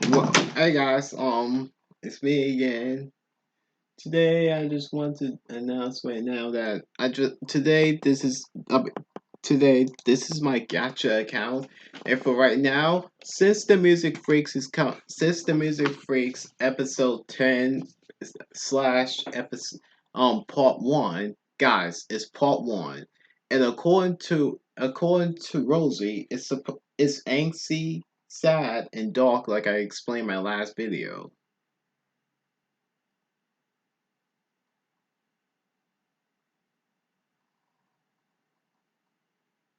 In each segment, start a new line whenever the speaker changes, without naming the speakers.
Well, hey guys, it's me again. Today, I just want to announce right now that today this is my Gacha account, and for right now, since the Music Freaks episode 10 slash episode part 1, guys, it's part 1, and according to Rosie, it's angsty, sad, and dark, like I explained in my last video.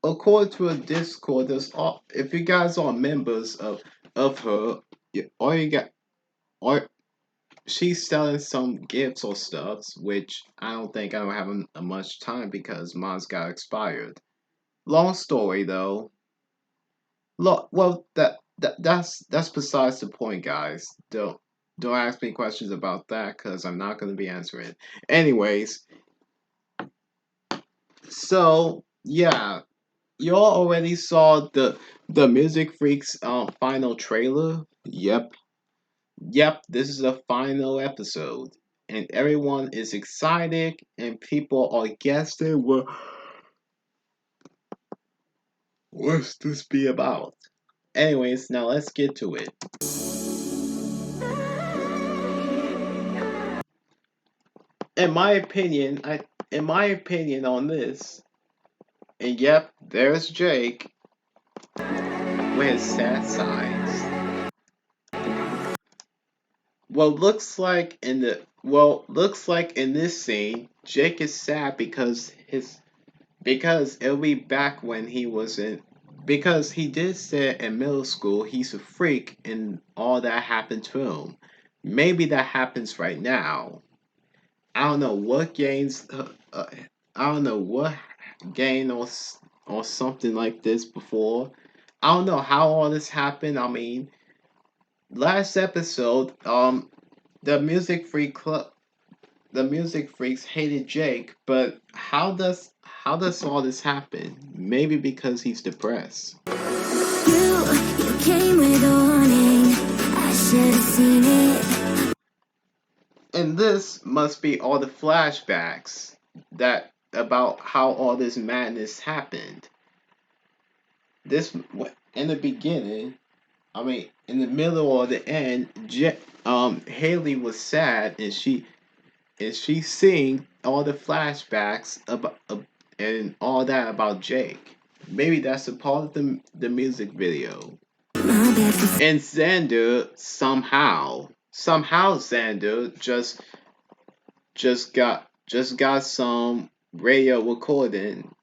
According to a Discord, if you guys are members of her, all you got, or she's selling some gifts or stuffs, which I don't think I don't have much time because mine's got expired. Long story though. Well, that's besides the point, guys. Don't ask me questions about that because I'm not going to be answering. Anyways, so yeah, y'all already saw the Music Freaks final trailer? Yep, this is the final episode. And everyone is excited and people are guessing what's this be about? Anyways, now let's get to it. In my opinion, on this, and yep, there's Jake with his sad sides. Looks like in this scene, Jake is sad because it'll be back when he was in because he did say in middle school he's a freak and all that happened to him. Maybe that happens right now. I don't know what gains. I don't know what gain or something like this before. I don't know how all this happened. I mean, last episode, the Music Freaks hated Jake, but how does all this happen? Maybe because he's depressed. You came with a warning. I should have seen it. And this must be all the flashbacks that about how all this madness happened. This in the beginning, I mean, in the middle or the end, Haley was sad and she seeing all the flashbacks about and all that about Jake. Maybe that's a part of the music video. And Xander somehow Xander just got some radio recording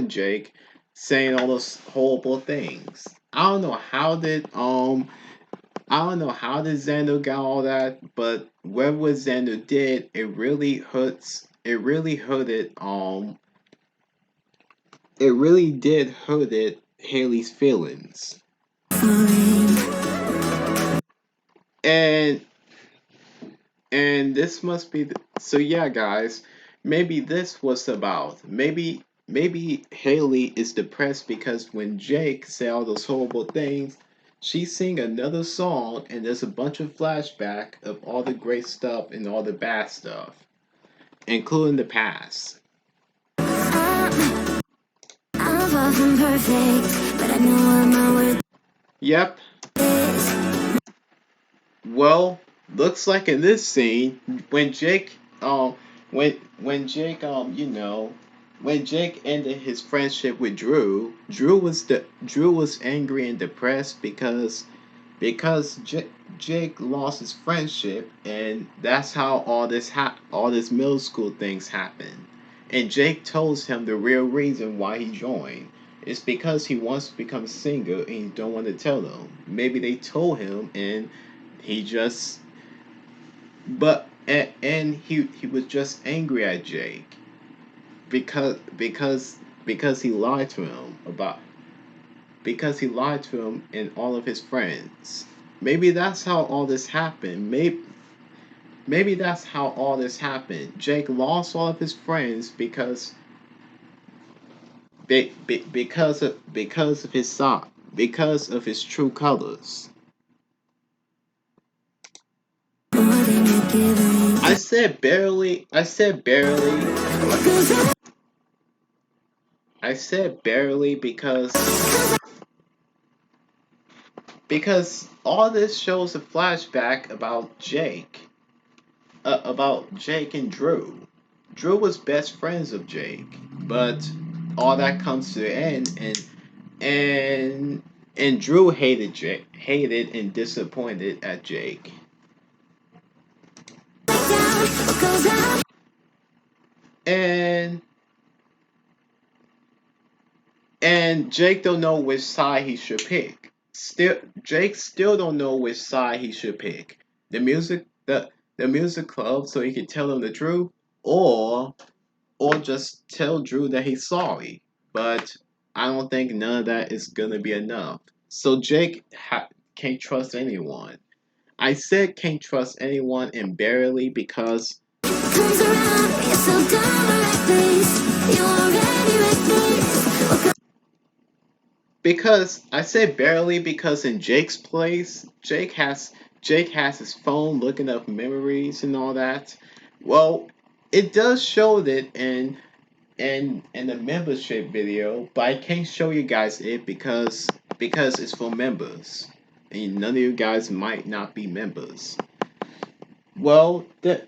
Jake saying all those horrible things. I don't know how did Xander got all that, but whatever Xander did, it really did hurt Haley's feelings. And this must be so yeah, guys. Maybe this was about maybe Haley is depressed because when Jake said all those horrible things, she sing another song and there's a bunch of flashback of all the great stuff and all the bad stuff, including the past. I'm far from perfect, but I know I'm not worth. Yep. Well, looks like in this scene, when Jake, when Jake, when Jake ended his friendship with Drew was angry and depressed because Jake lost his friendship, and that's how all this middle school things happened. And Jake tells him the real reason why he joined. It's because he wants to become a singer and he don't want to tell them. Maybe they told him and he just and he was just angry at Jake because he lied to him about because he lied to him and all of his friends. Maybe that's how all this happened. Maybe that's how all this happened. Jake lost all of his friends because of his true colors. I said barely. I said barely. I said barely because all this shows a flashback about Jake and Drew. Drew was best friends of Jake, but all that comes to the end, and and Drew hated and disappointed at Jake. And Jake don't know which side he should pick. Jake still don't know which side he should pick. The music the music club so he can tell him the truth, or just tell Drew that he's sorry. But I don't think none of that is gonna be enough. So can't trust anyone. I said can't trust anyone and barely because I said barely because in Jake's place, Jake has his phone looking up memories and all that. Well, it does show that in the membership video, but I can't show you guys it because it's for members, and none of you guys might not be members. Well, there's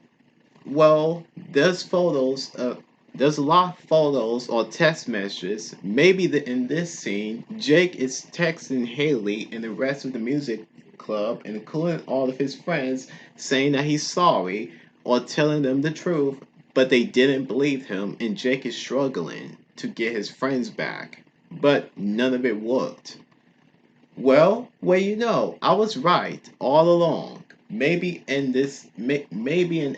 photos. There's a lot of photos or text messages. Maybe in this scene, Jake is texting Haley and the rest of the music club, including all of his friends, saying that he's sorry or telling them the truth, but they didn't believe him, and Jake is struggling to get his friends back. But none of it worked. Well, I was right all along. Maybe in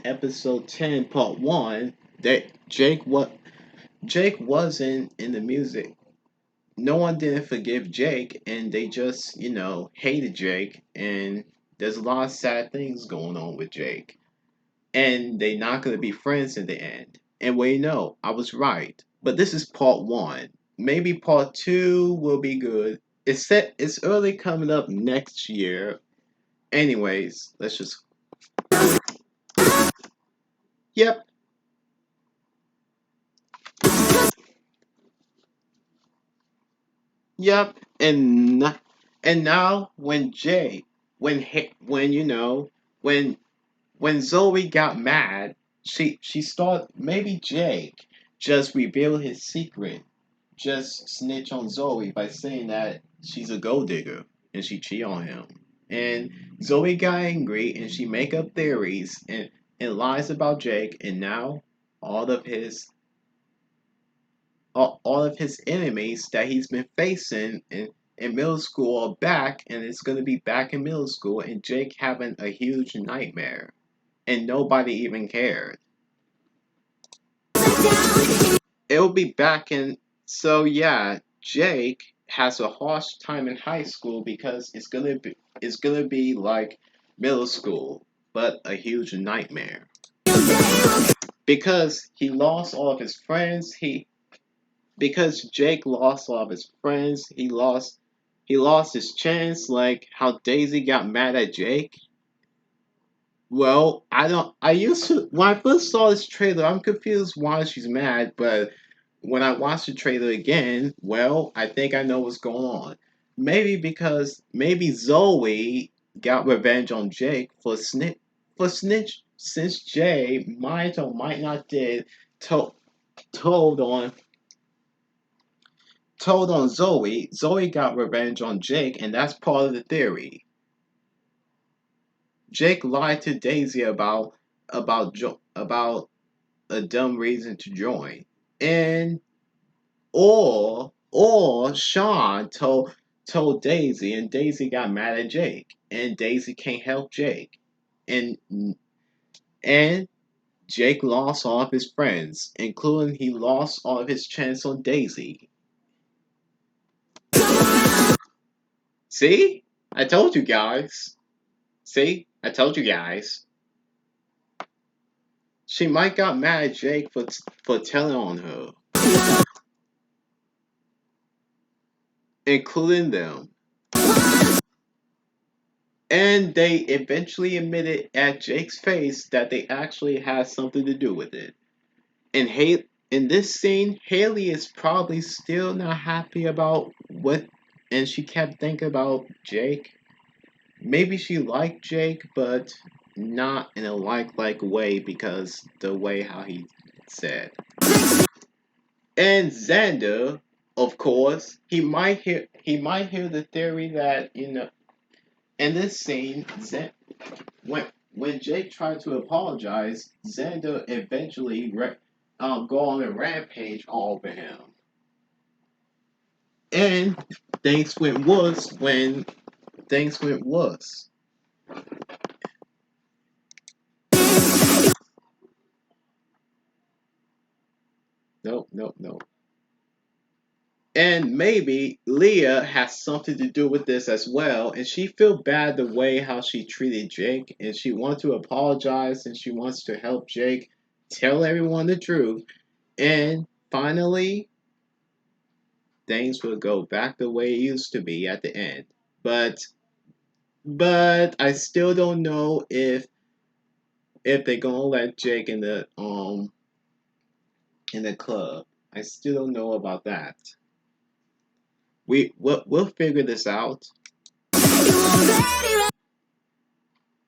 episode 10, part 1, that Jake wasn't in the music. No one didn't forgive Jake, and they just, hated Jake, and there's a lot of sad things going on with Jake. And they're not going to be friends in the end. And I was right. But this is part 1. Maybe part 2 will be good. It's early coming up next year. Anyways, let's just. Yep. Yep. And now when when Zoe got mad, she thought maybe Jake just revealed his secret, just snitch on Zoe by saying that she's a gold digger and she cheat on him. And Zoe got angry and she make up theories and lies about Jake, and now all of his all of his enemies that he's been facing in middle school are back, and it's gonna be back in middle school, and Jake having a huge nightmare, and nobody even cared. It'll be back in. So yeah, Jake has a harsh time in high school because it's gonna be like middle school, but a huge nightmare because he lost all of his friends. Because Jake lost all of his friends, he lost his chance. Like how Daisy got mad at Jake. Well, I don't. I used to when I first saw this trailer, I'm confused why she's mad, but when I watched the trailer again, well, I think I know what's going on. Maybe Zoe got revenge on Jake for snitch since Jay might or might not did to, told on told on Zoe. Zoe got revenge on Jake, and that's part of the theory. Jake lied to Daisy about a dumb reason to join, and or Sean told Daisy, and Daisy got mad at Jake, and Daisy can't help Jake, and and Jake lost all of his friends, including he lost all of his chance on Daisy. See, I told you guys. See, I told you guys. She might got mad at Jake for telling on her, including them. And they eventually admitted at Jake's face that they actually had something to do with it. And in this scene, Haley is probably still not happy about what, and she kept thinking about Jake. Maybe she liked Jake, but not in a like way because the way how he said. And Xander, of course, he might hear the theory that in this scene, when Jake tried to apologize, Xander eventually go on a rampage all over him. And things went worse when things went worse. Nope, nope, nope. And maybe Leah has something to do with this as well, and she feel bad the way how she treated Jake, and she wants to apologize and she wants to help Jake tell everyone the truth. And finally, things will go back the way it used to be at the end. But I still don't know if they're gonna let Jake in the club. I still don't know about that. We'll figure this out.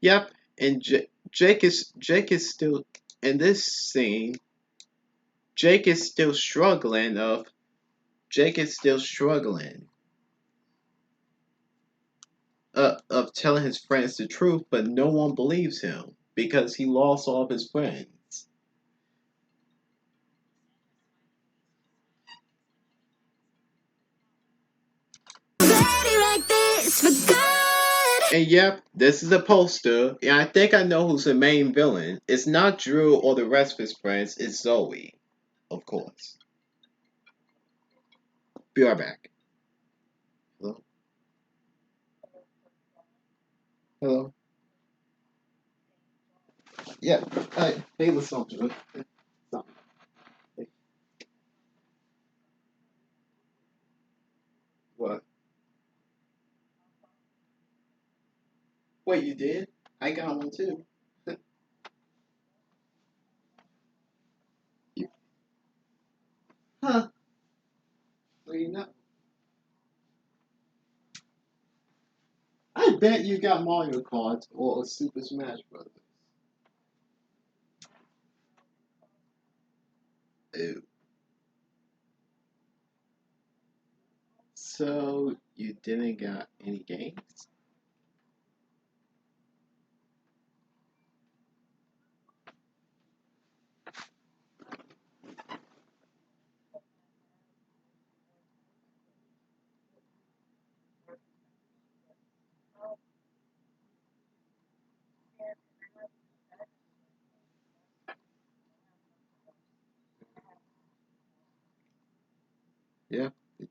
Yep, and Jake is still in this scene. Jake is still struggling of Jake is still struggling of telling his friends the truth, but no one believes him because he lost all of his friends. And yep, this is a poster, and I think I know who's the main villain. It's not Drew or the rest of his friends, it's Zoe, of course. Be right back. Hello? Hello? Yeah, hey, listen to it. Something. What? Wait, you did? I got one too. You, huh? Well, I bet you got Mario Kart or Super Smash Bros. Ew. So you didn't got any games? Yeah. They do.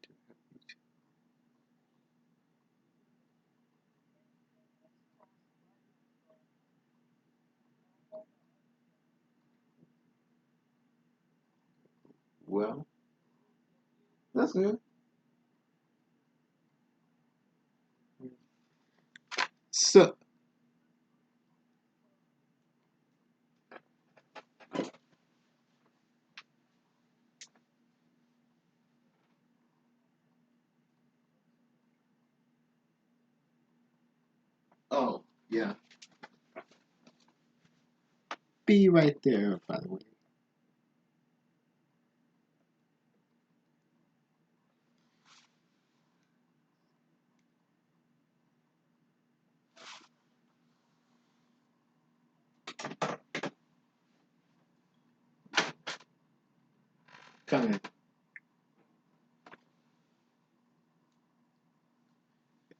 Well, that's good. So, oh yeah, be right there. By the way. Coming.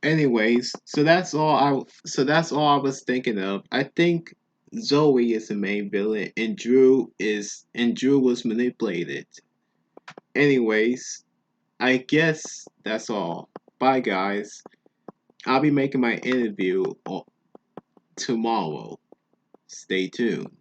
Anyways, so that's all I was thinking of. I think Zoe is the main villain and Drew was manipulated. Anyways, I guess that's all. Bye guys. I'll be making my interview tomorrow. Stay tuned.